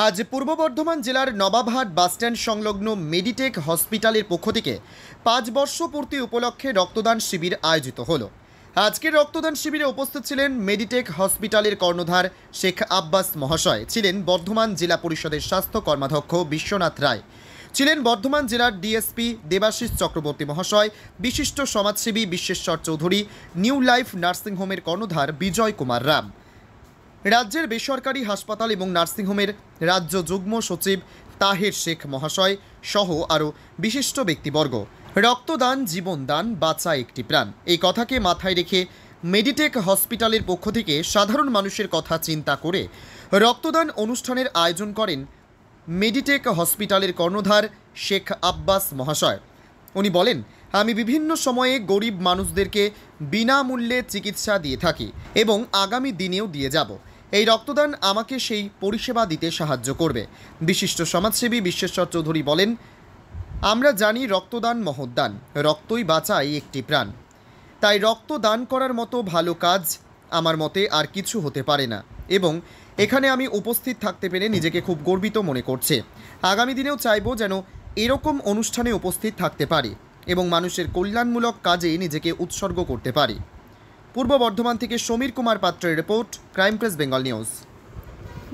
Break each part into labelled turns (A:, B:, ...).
A: আজ পূর্ব বর্ধমান জেলার নবাবহাট বাসস্ট্যান্ড সংলগ্ন মেডিটেক হসপিটালের পক্ষ থেকে ৫ বর্ষ পূর্তি উপলক্ষে রক্তদান শিবির আয়োজিত হলো। আজকের রক্তদান শিবিরে উপস্থিত ছিলেন মেডিটেক হসপিটালের কর্ণধার শেখ আব্বাস মহাশয়, ছিলেন বর্ধমান জেলা পরিষদের স্বাস্থ্য কর্মাধ্যক্ষ বিশ্বনাথ রায়, ছিলেন বর্ধমান জেলার ডিএসপি দেবাশিস চক্রবর্তী মহাশয়, বিশিষ্ট সমাজসেবী বিশ্বেশ্বর চৌধুরী, নিউ লাইফ নার্সিংহোমের কর্ণধার বিজয় কুমার রাম, রাজ্যের বেসরকারি হাসপাতাল এবং নার্সিংহোমের রাজ্য যুগ্ম সচিব তাহের শেখ মহাশয় সহ আরও বিশিষ্ট ব্যক্তিবর্গ। রক্তদান জীবনদান, বাঁচা একটি প্রাণ, এই কথাকে মাথায় রেখে মেডিটেক হসপিটালের পক্ষ থেকে সাধারণ মানুষের কথা চিন্তা করে রক্তদান অনুষ্ঠানের আয়োজন করেন মেডিটেক হসপিটালের কর্ণধার শেখ আব্বাস মহাশয়। উনি বলেন, আমি বিভিন্ন সময়ে গরিব মানুষদেরকে বিনামূল্যে চিকিৎসা দিয়ে থাকি এবং আগামী দিনেও দিয়ে যাব। এই রক্তদান আমাকে সেই পরিষেবা দিতে সাহায্য করবে। বিশিষ্ট সমাজসেবী বিশ্বেশ্বর চৌধুরী বলেন, আমরা জানি রক্তদান মহৎদান, রক্তই বাঁচায় একটি প্রাণ, তাই রক্তদান করার মতো ভালো কাজ আমার মতে আর কিছু হতে পারে না এবং এখানে আমি উপস্থিত থাকতে পেরে নিজেকে খুব গর্বিত মনে করছে। আগামী দিনেও চাইব যেন এরকম অনুষ্ঠানে উপস্থিত থাকতে পারি এবং মানুষের কল্যাণমূলক কাজে নিজেকে উৎসর্গ করতে পারি। পূর্ব বর্ধমান থেকে সমীর কুমার পাত্রের report, crime press Bengal news.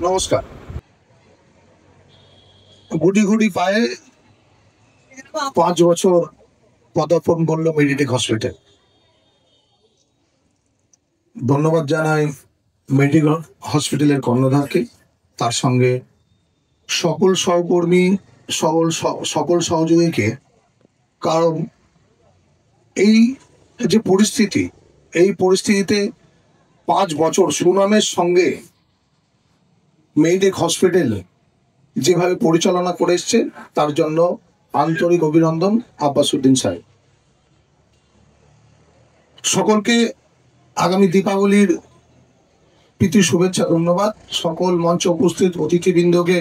B: নমস্কার। গুটি গুটি পায়ে 5 বছর পদার্পণ করলো মেডিটেক হসপিটাল। ধন্যবাদ জানাই মেডিটেক হসপিটালের কর্ণধারকে, তার সঙ্গে সকল সহকর্মী, সকল সহযোগীকে। কারণ এই যে পরিস্থিতি, এই পরিস্থিতিতে 5 বছর সুনামের সঙ্গে মেডিটেক হসপিটাল যেভাবে পরিচালনা করে এসছে, তার জন্য আন্তরিক অভিনন্দন আব্বাসউদ্দিন সাহেব। সকলকে আগামী দীপাবলির প্রীতি শুভেচ্ছা, ধন্যবাদ। সকল মঞ্চে উপস্থিত অতিথিবৃন্দকে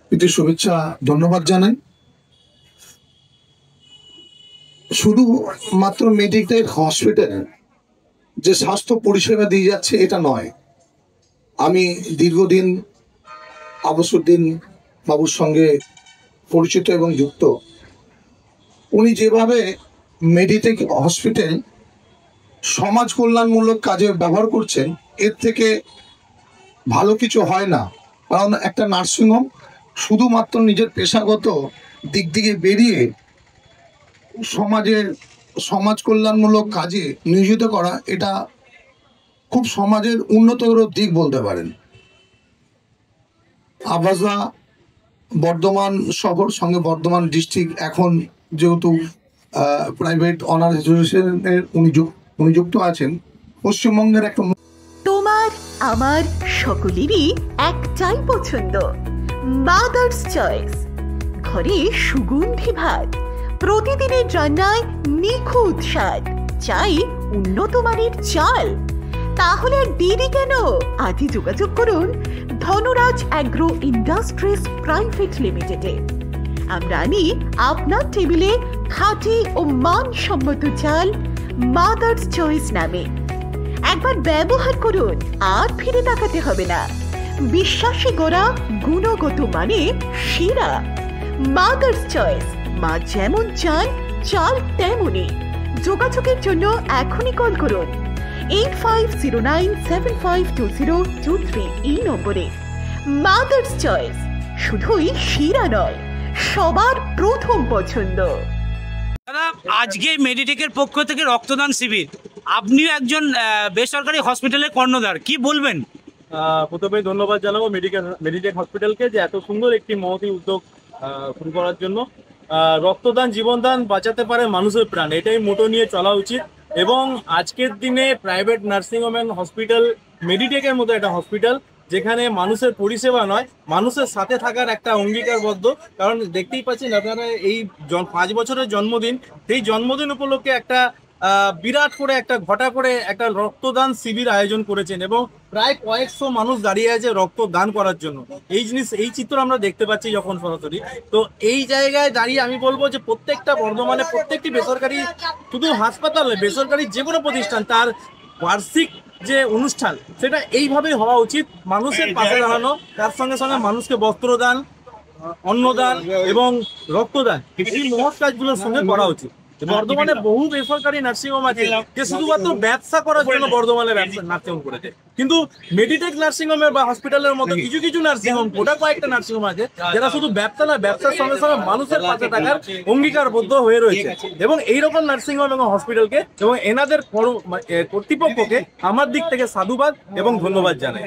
B: প্রীতি শুভেচ্ছা, ধন্যবাদ জানাই। শুধু মাত্র মেডিটেক হসপিটাল যে স্বাস্থ্য পরিষেবা দিয়ে যাচ্ছে এটা নয়, আমি দীর্ঘদিন আব্বাসউদ্দিন বাবুর সঙ্গে পরিচিত এবং যুক্ত। উনি যেভাবে মেডিটেক হসপিটাল সমাজ কল্যাণমূলক কাজে ব্যবহার করছেন, এর থেকে ভালো কিছু হয় না। কারণ একটা নার্সিংহোম শুধুমাত্র নিজের পেশাগত দিক থেকে বেরিয়ে সমাজ কল্যাণমূলক কাজে নিয়োজিত করা, এটা খুব সমাজের উন্নতর দিক বলতে পারেন। আব্বাসদা বর্ধমান শহর সঙ্গে বর্ধমান ডিস্ট্রিক্ট এখন যেহেতু প্রাইভেট অনার অ্যাসোসিয়েশনের উনি যুক্ত আছেন, পশ্চিমবঙ্গের একটা।
C: তোমার আমার সকলেরই একটাই পছন্দ, মাদার্স চয়েস। ঘরে সুগন্ধি ভাত, প্রতিদিনের রান্নায় নিখুঁত স্বাদ, চাই উন্নত মানের চাল। তাহলে আর দেরি কেন? আজই যোগাযোগ করুন ধনরাজ অ্যাগ্রো ইন্ডাস্ট্রিজ প্রাইভেট লিমিটেডে। আমরা আনি আপনার টেবিলে খাঁটি ও মানসম্মত চাল মাদার্স চয়েস নামে। একবার ব্যবহার করুন, আর ফিরে তাকাতে হবে না। বিশ্বাসে গড়া, গুণগত মানে সেরা মাদার্স চয়েস। মা যেমন চান, চাল তেমনই। যোগাযোগের জন্য এখনই কল করুন 8509752023 এই নম্বরে। মাদার্স চয়েস শুধুই সেরা নয়, সবার প্রথম পছন্দ।
D: দাদা, আজকে মেডিটেকের পক্ষ থেকে রক্তদান শিবির, আপনিও একজন বেসরকারি হসপিটালের কর্ণধার, কি বলবেন?
E: প্রথমে ধন্যবাদ জানাবো মেডিটেক হসপিটালকে যে এত সুন্দর একটি মহতী উদ্যোগ শুরু করার জন্য। রক্তদান জীবনদান, বাঁচাতে পারে মানুষের প্রাণ, এটাই মোটো নিয়ে চলা উচিত। এবং আজকের দিনে প্রাইভেট নার্সিংহোম অ্যান্ড হসপিটাল, মেডিটেকের মতো একটা হসপিটাল যেখানে মানুষের পরিষেবা নয়, মানুষের সাথে থাকার একটা অঙ্গীকারবদ্ধ। কারণ দেখতেই পাচ্ছেন আপনারা, এই 5 বছরের জন্মদিন, সেই জন্মদিন উপলক্ষে একটা বিরাট করে ঘটা করে একটা রক্তদান শিবির আয়োজন করেছেন এবং প্রায় কয়েকশো মানুষ দাঁড়িয়ে আছে রক্তদান করার জন্য। এই চিত্র আমরা দেখতে পাচ্ছি যখন সরাসরি। তো এই জায়গায় দাঁড়িয়ে আমি বলবো যে প্রত্যেকটা বর্ধমানে প্রত্যেকটি বেসরকারি, শুধু হাসপাতাল, বেসরকারি যে কোনো প্রতিষ্ঠান, তার বার্ষিক যে অনুষ্ঠান সেটা এইভাবেই হওয়া উচিত, মানুষের পাশে দাঁড়ানো, তার সঙ্গে সঙ্গে মানুষকে বস্ত্রদান, অন্নদান এবং রক্তদান, এই মহৎ কাজগুলোর সঙ্গে করা উচিত। বর্ধমানে বহু বেসরকারি নার্সিংহোম আছে যে শুধুমাত্র ব্যবসা করার জন্য বর্ধমানে নার্সিংহোম করেছে, কিন্তু মেডিটেক নার্সিংহোমের বা হসপিটালের মতো কিছু কিছু নার্সিংহোম, গোটা কয়েকটা নার্সিংহোম আছে যারা শুধু ব্যবসা না, ব্যবসার সঙ্গে সঙ্গে মানুষের পাশে থাকার অঙ্গীকারবদ্ধ হয়ে রয়েছে। এবং এইরকম নার্সিংহোম এবং হসপিটালকে এবং এনাদের কর্তৃপক্ষকে আমার দিক থেকে সাধুবাদ এবং ধন্যবাদ জানাই।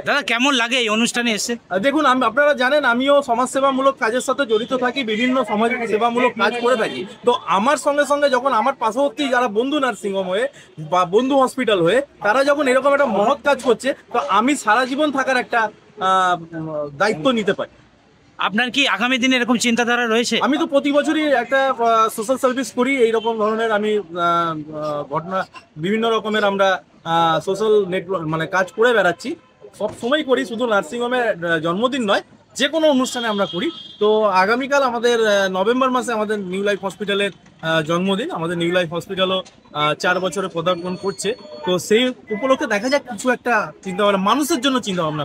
D: দাদা কেমন লাগে এই অনুষ্ঠানে এসে?
E: দেখুন, আপনারা জানেন আমিও সমাজসেবামূলক কাজের সাথে জড়িত থাকি, বিভিন্ন সমাজ সেবামূলক কাজ করে থাকি। তো আমার সঙ্গে সঙ্গে যখন আমার পার্শ্ববর্তী যারা বন্ধু নার্সিংহোম হয়ে বা বন্ধু হসপিটাল হয়ে তারা যখন এরকম একটা মহৎ কাজ করছে, তো আমি সারা জীবন থাকার একটা দায়িত্ব নিতে পারি।
D: আপনার কি আগামী দিনে এরকম চিন্তাধারা রয়েছে?
E: আমি তো প্রতি বছরই একটা সোশ্যাল সার্ভিস করি, এইরকম ধরনের আমি ঘটনা বিভিন্ন রকমের আমরা সোশ্যাল নেটওয়ার্ক মানে কাজ করে বেড়াচ্ছি, সব সময় করি, শুধু নার্সিংহোমের জন্মদিন নয়, যে কোনো অনুষ্ঠানে আমরা করি। তো আগামীকাল আমাদের নভেম্বর মাসে আমাদের নিউ লাইফ হসপিটালের জন্মদিন, আমাদের নিউ লাইফ হসপিটালও 4 বছরে পদার্পণ করছে। তো সেই উপলক্ষে দেখা যাক কিছু একটা চিন্তা ভাবনা, মানুষের জন্য চিন্তা ভাবনা।